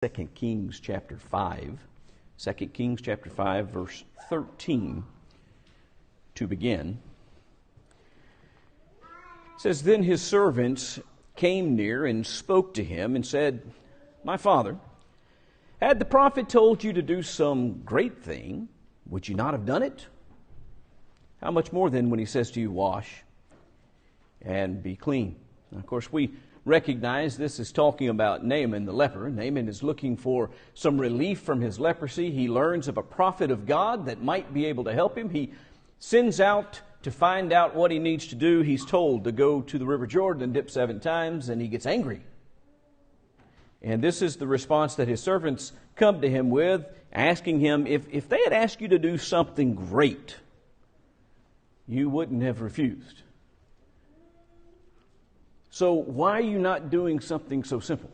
2 Kings chapter 5. 2 Kings chapter 5, verse 13 to begin. It says, Then his servants came near and spoke to him and said, My father, had the prophet told you to do some great thing, would you not have done it? How much more then when he says to you, Wash and be clean? Now, of course, we recognize this is talking about Naaman the leper. Naaman is looking for some relief from his leprosy. He learns of a prophet of God that might be able to help him. He sends out to find out what he needs to do. He's told to go to the River Jordan and dip 7 times, and he gets angry. And this is the response that his servants come to him with, asking him, if they had asked you to do something great, you wouldn't have refused. So why are you not doing something so simple?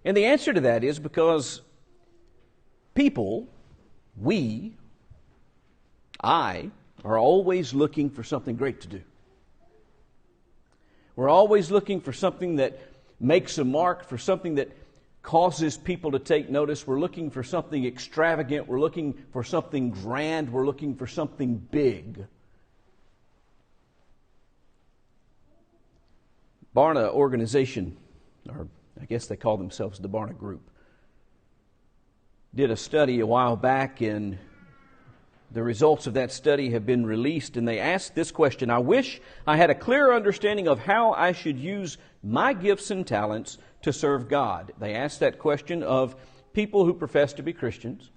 And the answer to that is because people, I, are always looking for something great to do. We're always looking for something that makes a mark, for something that causes people to take notice. We're looking for something extravagant. We're looking for something grand. We're looking for something big. Barna organization, or I guess they call themselves the Barna Group, did a study a while back, and the results of that study have been released, and they asked this question: I wish I had a clearer understanding of how I should use my gifts and talents to serve God. They asked that question of people who profess to be Christians,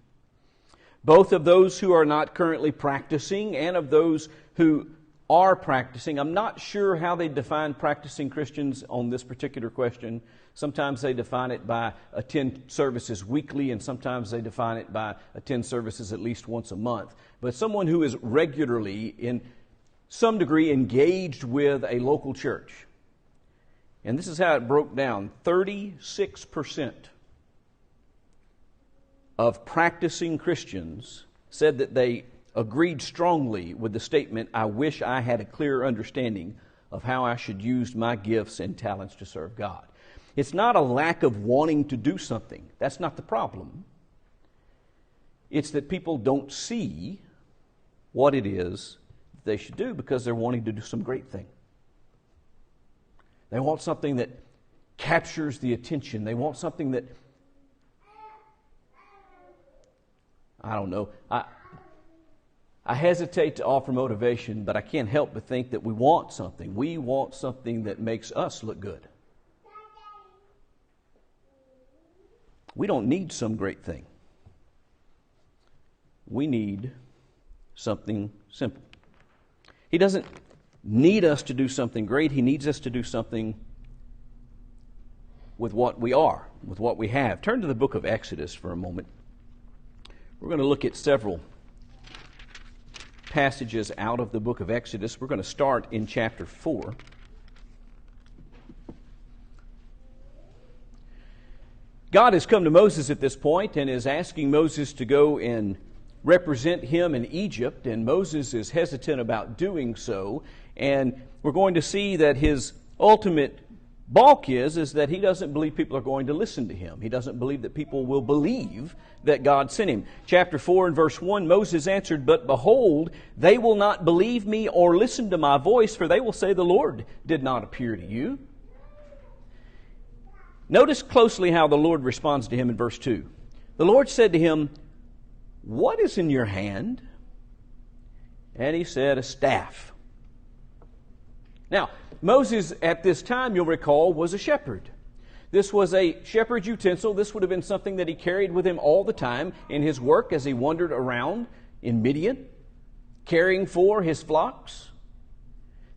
both of those who are not currently practicing and of those who are practicing. I'm not sure how they define practicing Christians on this particular question. Sometimes they define it by attend services weekly, and sometimes they define it by attend services at least once a month. But someone who is regularly, in some degree, engaged with a local church. And this is how it broke down. 36% of practicing Christians said that they agreed strongly with the statement, I wish I had a clearer understanding of how I should use my gifts and talents to serve God. It's not a lack of wanting to do something. That's not the problem. It's that people don't see what it is they should do because they're wanting to do some great thing. They want something that captures the attention. They want something that, I don't know, I hesitate to offer motivation, but I can't help but think that we want something. We want something that makes us look good. We don't need some great thing. We need something simple. He doesn't need us to do something great. He needs us to do something with what we are, with what we have. Turn to the book of Exodus for a moment. We're going to look at several passages out of the book of Exodus. We're going to start in chapter 4. God has come to Moses at this point and is asking Moses to go and represent him in Egypt, and Moses is hesitant about doing so, and we're going to see that his ultimate balk is that he doesn't believe people are going to listen to him. He doesn't believe that people will believe that God sent him. Chapter 4 and verse 1, Moses answered, But behold, they will not believe me or listen to my voice, for they will say, The Lord did not appear to you. Notice closely how the Lord responds to him in verse 2. The Lord said to him, What is in your hand? And he said, A staff. Now, Moses at this time, you'll recall, was a shepherd. This was a shepherd's utensil. This would have been something that he carried with him all the time in his work as he wandered around in Midian, caring for his flocks.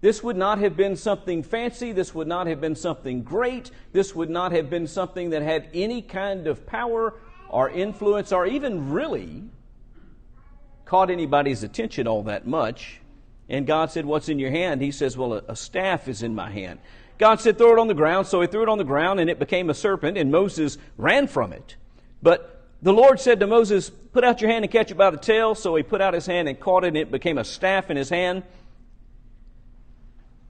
This would not have been something fancy. This would not have been something great. This would not have been something that had any kind of power or influence or even really caught anybody's attention all that much. And God said, What's in your hand? He says, Well, a staff is in my hand. God said, Throw it on the ground. So he threw it on the ground, and it became a serpent, and Moses ran from it. But the Lord said to Moses, Put out your hand and catch it by the tail. So he put out his hand and caught it, and it became a staff in his hand.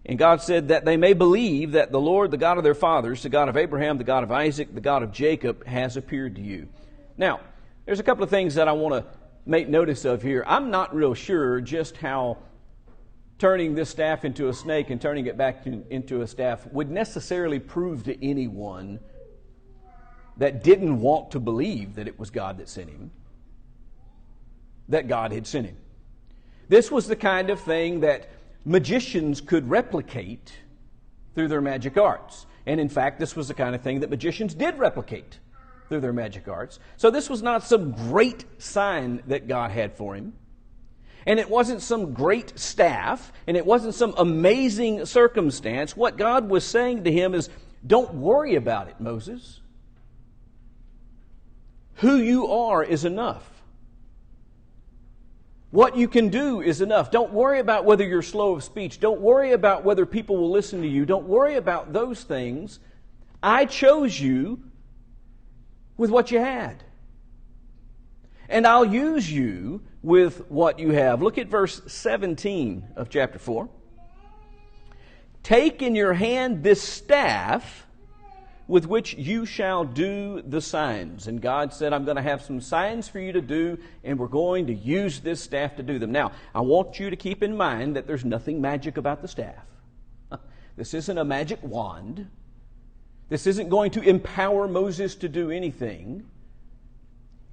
And God said that they may believe that the Lord, the God of their fathers, the God of Abraham, the God of Isaac, the God of Jacob, has appeared to you. Now, there's a couple of things that I want to make notice of here. I'm not real sure just how turning this staff into a snake and turning it back into a staff would necessarily prove to anyone that didn't want to believe that it was God that sent him, that God had sent him. This was the kind of thing that magicians could replicate through their magic arts. And in fact, this was the kind of thing that magicians did replicate through their magic arts. So this was not some great sign that God had for him. And it wasn't some great staff, and it wasn't some amazing circumstance. What God was saying to him is, don't worry about it, Moses. Who you are is enough. What you can do is enough. Don't worry about whether you're slow of speech. Don't worry about whether people will listen to you. Don't worry about those things. I chose you with what you had. And I'll use you with what you have. Look at verse 17 of chapter 4. Take in your hand this staff with which you shall do the signs. And God said, I'm going to have some signs for you to do, and we're going to use this staff to do them. Now, I want you to keep in mind that there's nothing magic about the staff. This isn't a magic wand. This isn't going to empower Moses to do anything.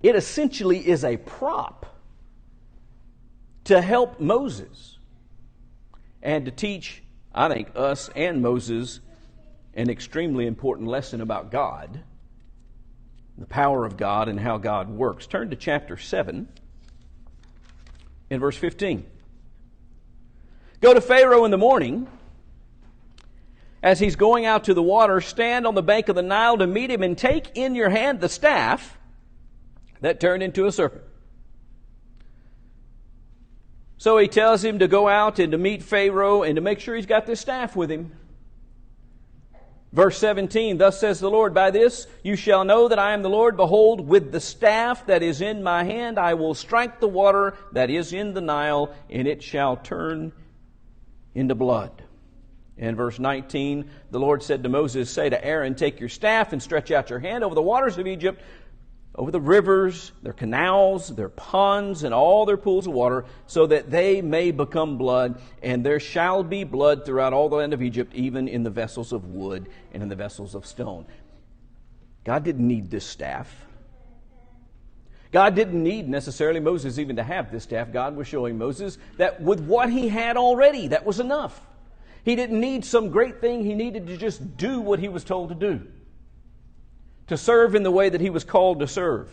It essentially is a prop to help Moses and to teach, I think, us and Moses an extremely important lesson about God, the power of God and how God works. Turn to chapter 7 in verse 15. Go to Pharaoh in the morning. As he's going out to the water, stand on the bank of the Nile to meet him, and take in your hand the staff that turned into a serpent. So he tells him to go out and to meet Pharaoh and to make sure he's got this staff with him. Verse 17, thus says the Lord, by this you shall know that I am the Lord. Behold, with the staff that is in my hand, I will strike the water that is in the Nile, and it shall turn into blood. And verse 19, the Lord said to Moses, say to Aaron, take your staff and stretch out your hand over the waters of Egypt, over the rivers, their canals, their ponds, and all their pools of water, so that they may become blood. And there shall be blood throughout all the land of Egypt, even in the vessels of wood and in the vessels of stone. God didn't need this staff. God didn't need necessarily Moses even to have this staff. God was showing Moses that with what he had already, that was enough. He didn't need some great thing. He needed to just do what he was told to do, to serve in the way that he was called to serve.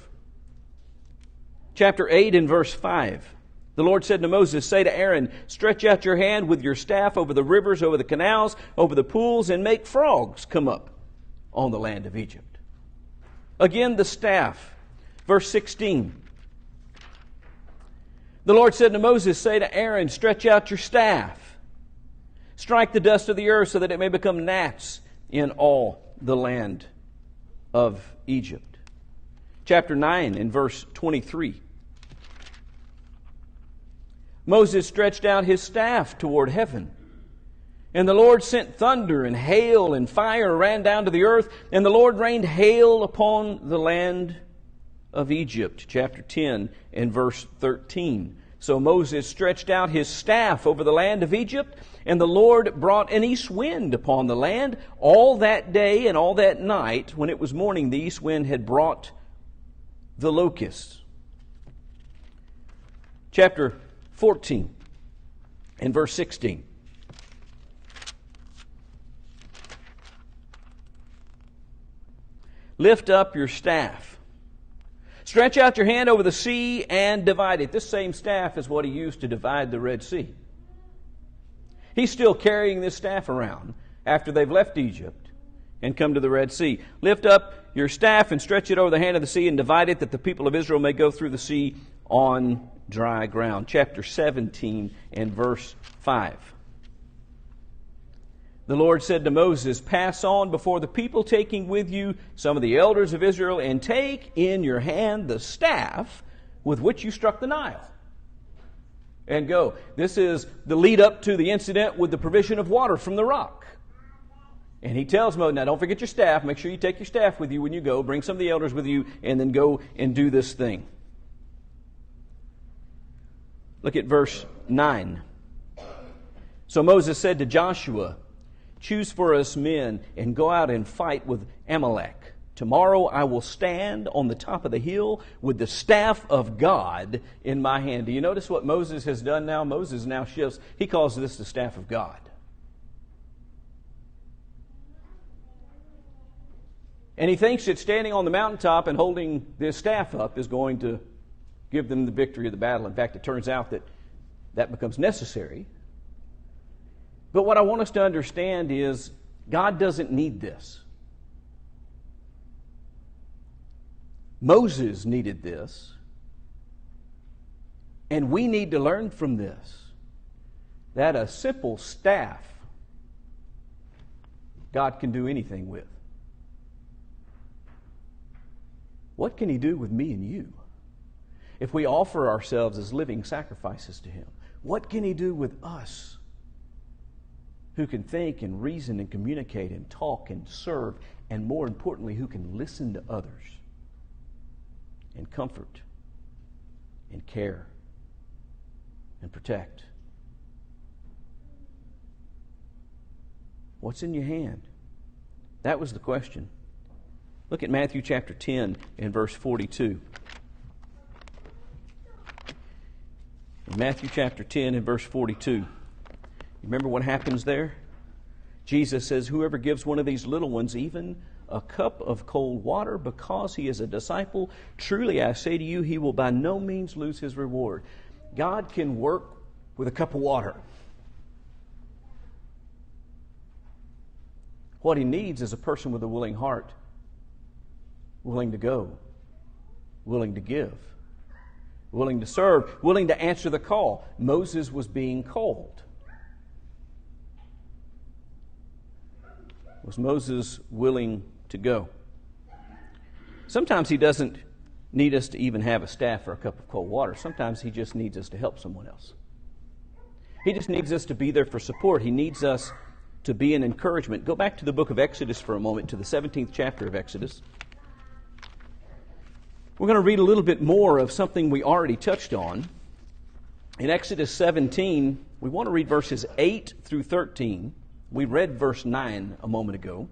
Chapter 8 and verse 5. The Lord said to Moses, say to Aaron, stretch out your hand with your staff over the rivers, over the canals, over the pools, and make frogs come up on the land of Egypt. Again, the staff. Verse 16. The Lord said to Moses, say to Aaron, stretch out your staff. Strike the dust of the earth so that it may become gnats in all the land of Egypt. Chapter 9 and verse 23. Moses stretched out his staff toward heaven, and the Lord sent thunder and hail, and fire ran down to the earth, and the Lord rained hail upon the land of Egypt. Chapter 10 and verse 13. So Moses stretched out his staff over the land of Egypt, and the Lord brought an east wind upon the land all that day and all that night. When it was morning, the east wind had brought the locusts. Chapter 14 and verse 16. Lift up your staff. Stretch out your hand over the sea and divide it. This same staff is what he used to divide the Red Sea. He's still carrying this staff around after they've left Egypt and come to the Red Sea. Lift up your staff and stretch it over the hand of the sea and divide it, that the people of Israel may go through the sea on dry ground. Chapter 17 and verse 5. The Lord said to Moses, pass on before the people, taking with you some of the elders of Israel, and take in your hand the staff with which you struck the Nile. and go. This is the lead up to the incident with the provision of water from the rock. And he tells Moses, now don't forget your staff. Make sure you take your staff with you when you go. Bring some of the elders with you, and then go and do this thing. Look at verse 9. So Moses said to Joshua, choose for us men and go out and fight with Amalek. Tomorrow I will stand on the top of the hill with the staff of God in my hand. Do you notice what Moses has done now? Moses now shifts. He calls this the staff of God. And he thinks that standing on the mountaintop and holding this staff up is going to give them the victory of the battle. In fact, it turns out that that becomes necessary. But what I want us to understand is God doesn't need this. Moses needed this. And we need to learn from this that a simple staff God can do anything with. What can He do with me and you if we offer ourselves as living sacrifices to Him? What can He do with us who can think and reason and communicate and talk and serve, and more importantly, who can listen to others and comfort and care and protect? What's in your hand? That was the question. Look at Matthew chapter 10 and verse 42. In Matthew chapter 10 and verse 42. Remember what happens there? Jesus says, whoever gives one of these little ones even a cup of cold water because he is a disciple, truly I say to you, he will by no means lose his reward. God can work with a cup of water. What He needs is a person with a willing heart, willing to go, willing to give, willing to serve, willing to answer the call. Moses was being called. Was Moses willing to go? Sometimes He doesn't need us to even have a staff or a cup of cold water. Sometimes He just needs us to help someone else. He just needs us to be there for support. He needs us to be an encouragement. Go back to the book of Exodus for a moment, to the 17th chapter of Exodus. We're going to read a little bit more of something we already touched on. In Exodus 17, we want to read verses 8 through 13. We read verse 9 a moment ago.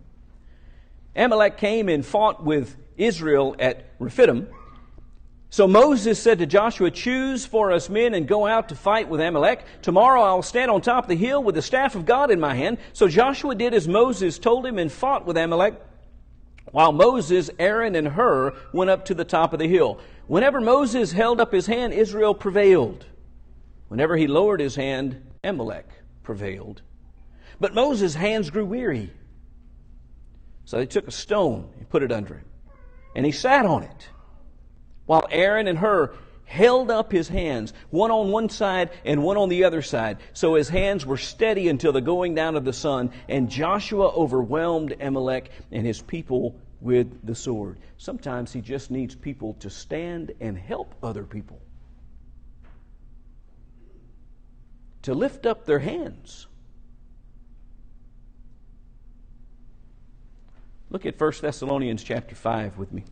Amalek came and fought with Israel at Rephidim. So Moses said to Joshua, choose for us men and go out to fight with Amalek. Tomorrow I will stand on top of the hill with the staff of God in my hand. So Joshua did as Moses told him and fought with Amalek, while Moses, Aaron, and Hur went up to the top of the hill. Whenever Moses held up his hand, Israel prevailed. Whenever he lowered his hand, Amalek prevailed. But Moses' hands grew weary. So they took a stone and put it under him, and he sat on it, while Aaron and Hur held up his hands, one on one side and one on the other side. So his hands were steady until the going down of the sun, and Joshua overwhelmed Amalek and his people with the sword. Sometimes he just needs people to stand and help other people, to lift up their hands. Look at 1 Thessalonians chapter 5 with me.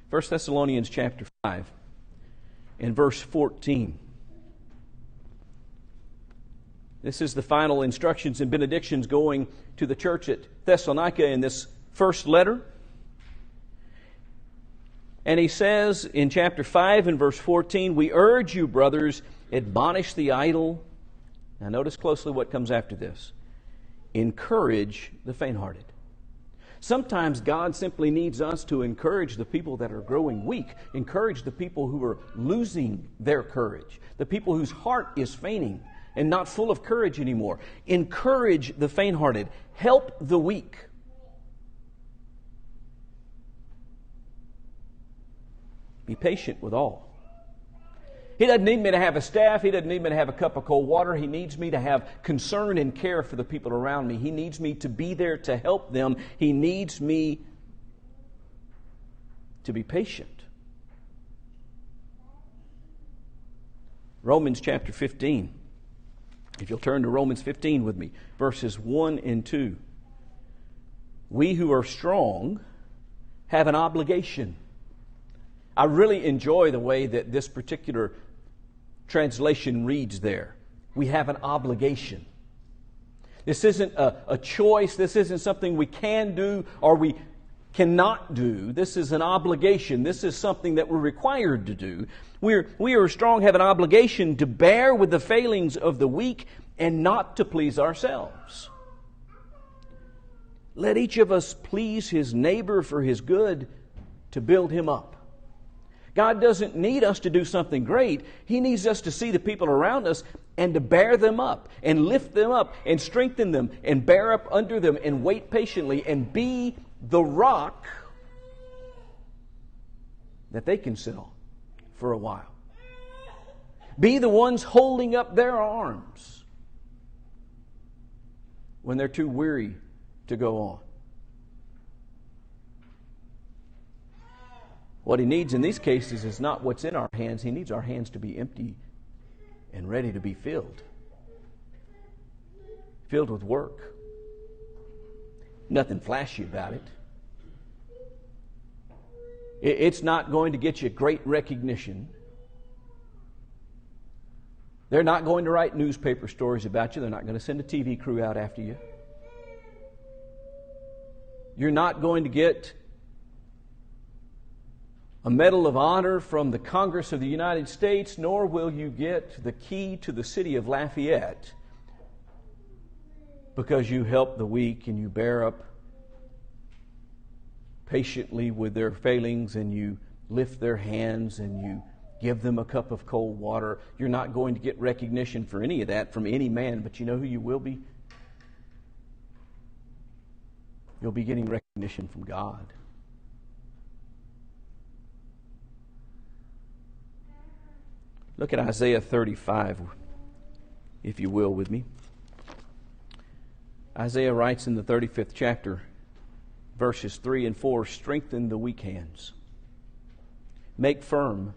1 Thessalonians chapter 5 and verse 14. This is the final instructions and benedictions going to the church at Thessalonica in this first letter. And he says in chapter 5 and verse 14, we urge you, brothers, admonish the idle. Now notice closely what comes after this. Encourage the faint-hearted. Sometimes God simply needs us to encourage the people that are growing weak, encourage the people who are losing their courage, the people whose heart is fainting and not full of courage anymore. Encourage the faint-hearted. Help the weak. Be patient with all. He doesn't need me to have a staff. He doesn't need me to have a cup of cold water. He needs me to have concern and care for the people around me. He needs me to be there to help them. He needs me to be patient. Romans chapter 15. If you'll turn to Romans 15 with me, verses 1 and 2. We who are strong have an obligation. I really enjoy the way that this particular translation reads there. We have an obligation. This isn't a choice. This isn't something we can do or we cannot do. This is an obligation. This is something that we're required to do. We are strong, have an obligation to bear with the failings of the weak and not to please ourselves. Let each of us please his neighbor for his good, to build him up. God doesn't need us to do something great. He needs us to see the people around us and to bear them up and lift them up and strengthen them and bear up under them and wait patiently and be the rock that they can sit on for a while. Be the ones holding up their arms when they're too weary to go on. What he needs in these cases is not what's in our hands. He needs our hands to be empty and ready to be filled. Filled with work. Nothing flashy about it. It's not going to get you great recognition. They're not going to write newspaper stories about you. They're not going to send a TV crew out after you. You're not going to get a Medal of Honor from the Congress of the United States, nor will you get the key to the city of Lafayette because you help the weak and you bear up patiently with their failings and you lift their hands and you give them a cup of cold water. You're not going to get recognition for any of that from any man, but you know who you will be? You'll be getting recognition from God. Look at Isaiah 35, if you will, with me. Isaiah writes in the 35th chapter, verses 3 and 4, strengthen the weak hands. Make firm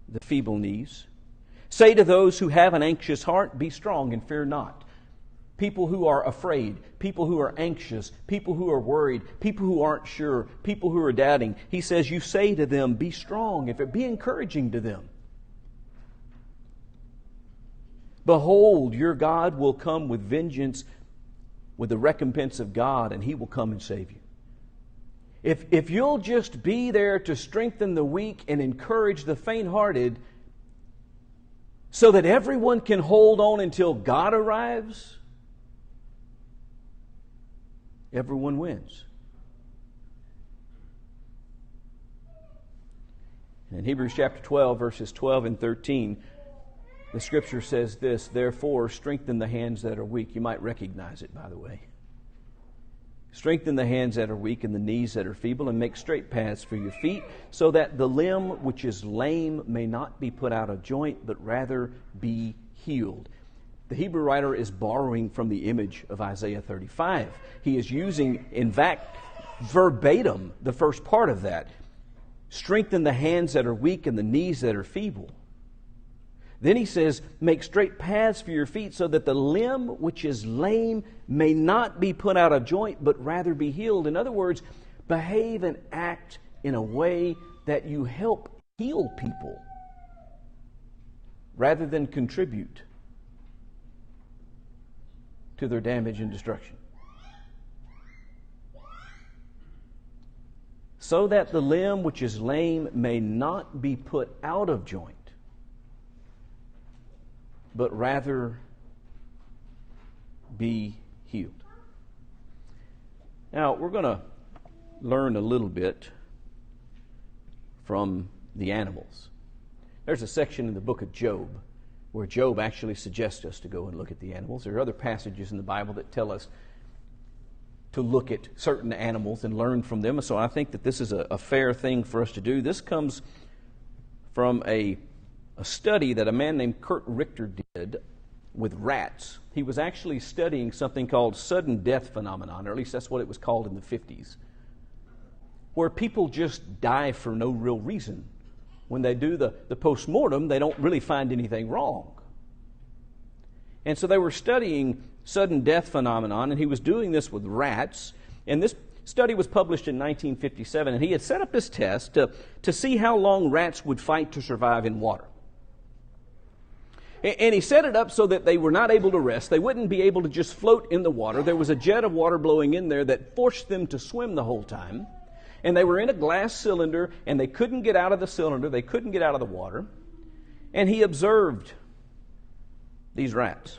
the feeble knees. Say to those who have an anxious heart, be strong and fear not. People who are afraid, people who are anxious, people who are worried, people who aren't sure, people who are doubting. He says, you say to them, be strong. Be encouraging to them. Behold, your God will come with vengeance, with the recompense of God, and He will come and save you. If you'll just be there to strengthen the weak and encourage the faint-hearted so that everyone can hold on until God arrives, everyone wins. In Hebrews chapter 12, verses 12 and 13, the Scripture says this, therefore, strengthen the hands that are weak. You might recognize it, by the way. Strengthen the hands that are weak and the knees that are feeble, and make straight paths for your feet, so that the limb which is lame may not be put out of joint, but rather be healed. The Hebrew writer is borrowing from the image of Isaiah 35. He is using, in fact, verbatim, the first part of that. Strengthen the hands that are weak and the knees that are feeble. Then he says, make straight paths for your feet so that the limb which is lame may not be put out of joint, but rather be healed. In other words, behave and act in a way that you help heal people rather than contribute to their damage and destruction. So that the limb which is lame may not be put out of joint, but rather be healed. Now, we're going to learn a little bit from the animals. There's a section in the book of Job where Job actually suggests us to go and look at the animals. There are other passages in the Bible that tell us to look at certain animals and learn from them. So I think that this is a fair thing for us to do. This comes from a study that a man named Kurt Richter did with rats. He was actually studying something called sudden death phenomenon, or at least that's what it was called in the 50s, where people just die for no real reason when they do the post-mortem, they don't really find anything wrong. And so they were studying sudden death phenomenon, and he was doing this with rats. And this study was published in 1957, and he had set up this test to see how long rats would fight to survive in water. And he set it up so that they were not able to rest. They wouldn't be able to just float in the water. There was a jet of water blowing in there that forced them to swim the whole time. And they were in a glass cylinder, and they couldn't get out of the cylinder. They couldn't get out of the water. And he observed these rats.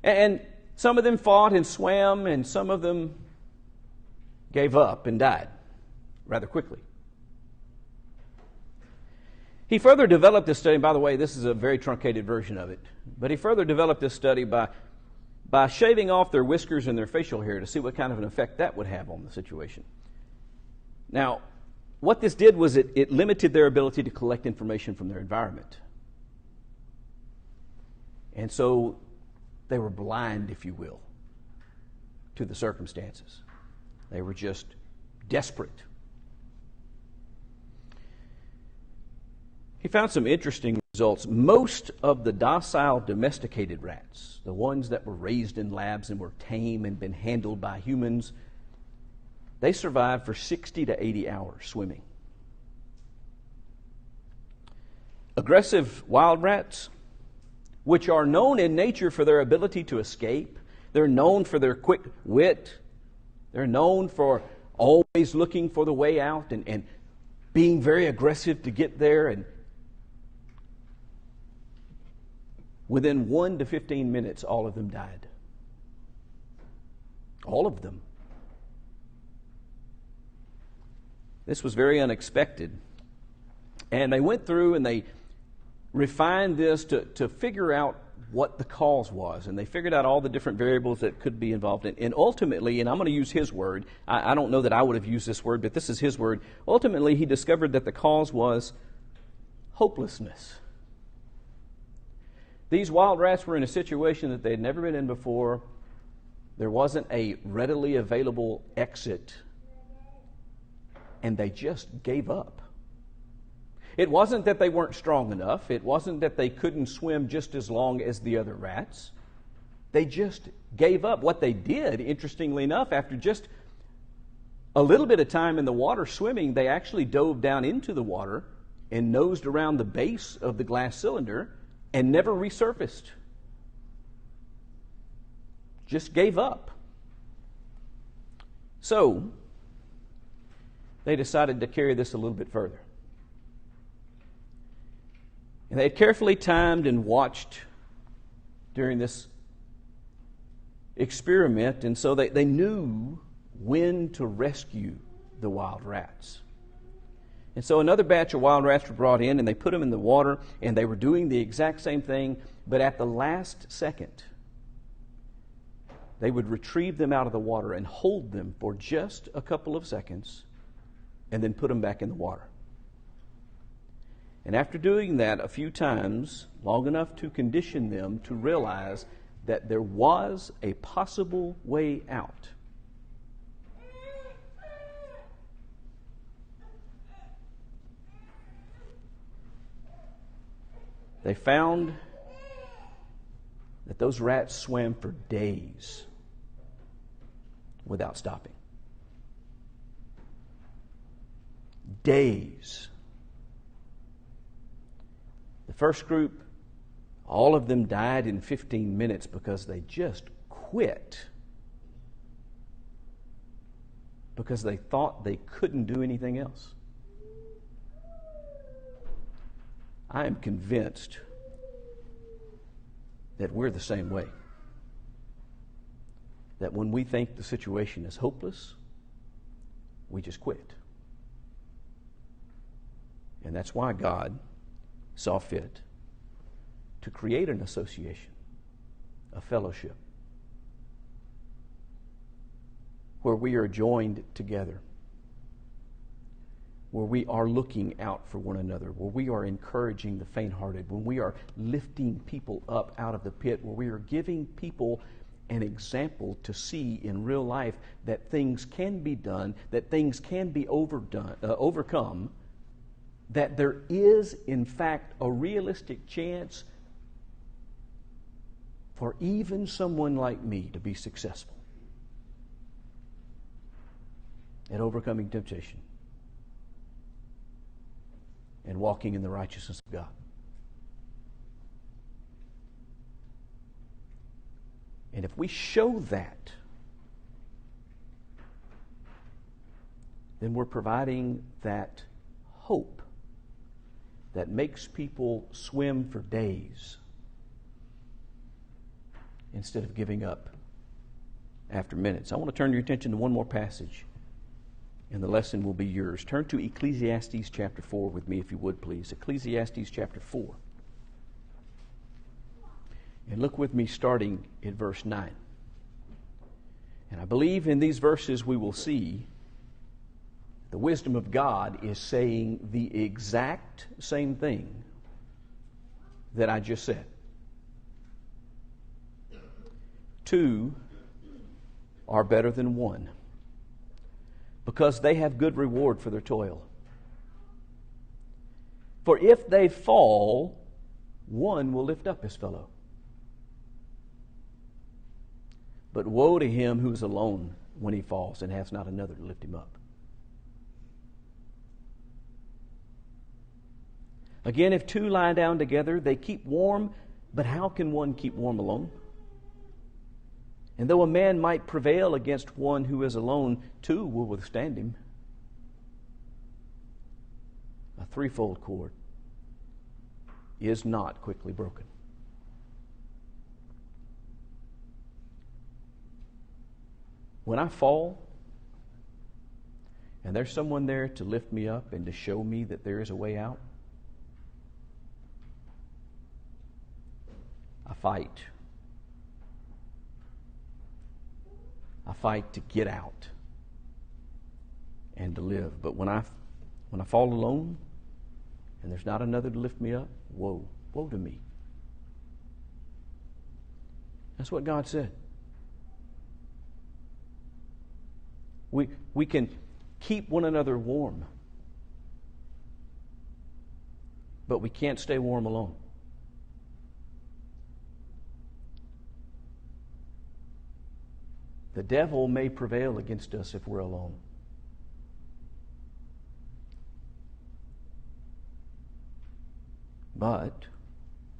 And some of them fought and swam, and some of them gave up and died rather quickly. He further developed this study, and by the way, this is a very truncated version of it, but he further developed this study by shaving off their whiskers and their facial hair to see what kind of an effect that would have on the situation. Now, what this did was it limited their ability to collect information from their environment. And so they were blind, if you will, to the circumstances. They were just desperate. He found some interesting results. Most of the docile domesticated rats, the ones that were raised in labs and were tame and been handled by humans, they survived for 60 to 80 hours swimming. Aggressive wild rats, which are known in nature for their ability to escape, they're known for their quick wit, they're known for always looking for the way out and being very aggressive to get there, and within 1 to 15 minutes, all of them died. All of them. This was very unexpected. And they went through and they refined this to figure out what the cause was. And they figured out all the different variables that could be involved in. And ultimately, and I'm going to use his word, I don't know that I would have used this word, but this is his word. Ultimately, he discovered that the cause was hopelessness. These wild rats were in a situation that they had never been in before. There wasn't a readily available exit, and they just gave up. It wasn't that they weren't strong enough. It wasn't that they couldn't swim just as long as the other rats. They just gave up. What they did, interestingly enough, after just a little bit of time in the water swimming, they actually dove down into the water and nosed around the base of the glass cylinder and never resurfaced. Just gave up. So, they decided to carry this a little bit further. And they had carefully timed and watched during this experiment, and so they knew when to rescue the wild rats. And so another batch of wild rats were brought in, and they put them in the water, and they were doing the exact same thing, but at the last second, they would retrieve them out of the water and hold them for just a couple of seconds, and then put them back in the water. And after doing that a few times, long enough to condition them to realize that there was a possible way out, they found that those rats swam for days without stopping. Days. The first group, all of them died in 15 minutes because they just quit. Because they thought they couldn't do anything else. I am convinced that we're the same way. That when we think the situation is hopeless, we just quit. And that's why God saw fit to create an association, a fellowship, where we are joined together, where we are looking out for one another, where we are encouraging the faint-hearted, when we are lifting people up out of the pit, where we are giving people an example to see in real life that things can be done, that things can be overcome, that there is, in fact, a realistic chance for even someone like me to be successful at overcoming temptation and walking in the righteousness of God. And if we show that, then we're providing that hope that makes people swim for days instead of giving up after minutes. I want to turn your attention to one more passage, and the lesson will be yours. Turn to Ecclesiastes chapter 4 with me, if you would, please. Ecclesiastes chapter 4. And look with me starting in verse 9. And I believe in these verses we will see the wisdom of God is saying the exact same thing that I just said. 2 are better than 1, because they have good reward for their toil. For if they fall, one will lift up his fellow. But woe to him who is alone when he falls and has not another to lift him up. Again, if 2 lie down together, they keep warm, but how can one keep warm alone? And though a man might prevail against one who is alone, 2 will withstand him. A threefold cord is not quickly broken. When I fall, and there's someone there to lift me up and to show me that there is a way out, I fight. I fight to get out and to live. But when I fall alone and there's not another to lift me up, woe to me. That's what God said. We can keep one another warm, but we can't stay warm alone. The devil may prevail against us if we're alone. But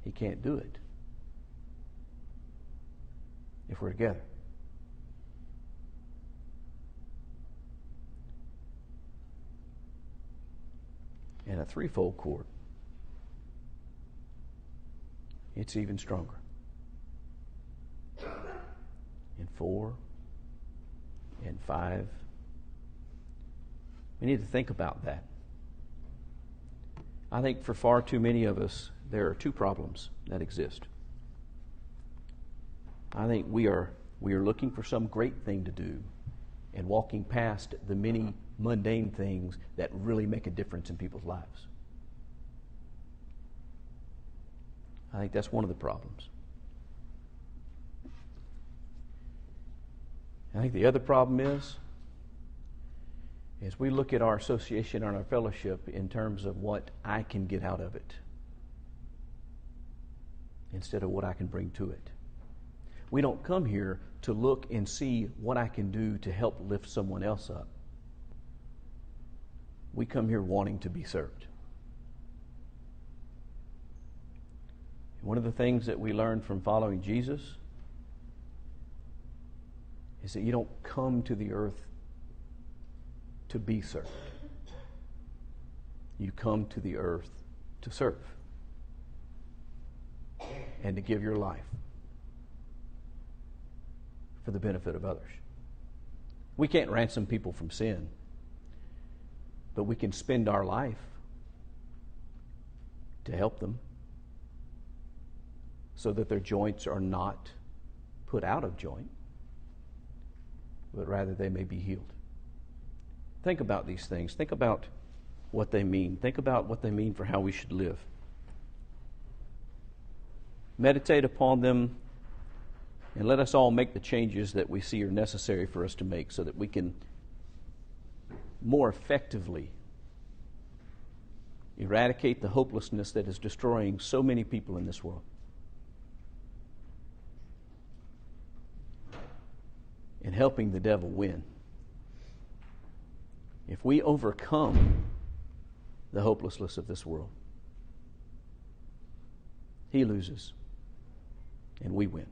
he can't do it if we're together. And a threefold cord, it's even stronger. And 4 and 5. We need to think about that. I think for far too many of us, there are 2 problems that exist. I think we are looking for some great thing to do and walking past the many mundane things that really make a difference in people's lives. I think that's one of the problems. I think the other problem is we look at our association and our fellowship in terms of what I can get out of it instead of what I can bring to it. We don't come here to look and see what I can do to help lift someone else up. We come here wanting to be served. One of the things that we learn from following Jesus is that you don't come to the earth to be served. You come to the earth to serve and to give your life for the benefit of others. We can't ransom people from sin, but we can spend our life to help them so that their joints are not put out of joint, but rather they may be healed. Think about these things. Think about what they mean. Think about what they mean for how we should live. Meditate upon them And let us all make the changes that we see are necessary for us to make so that we can more effectively eradicate the hopelessness that is destroying so many people in this world. And helping the devil win. If we overcome the hopelessness of this world, he loses and we win.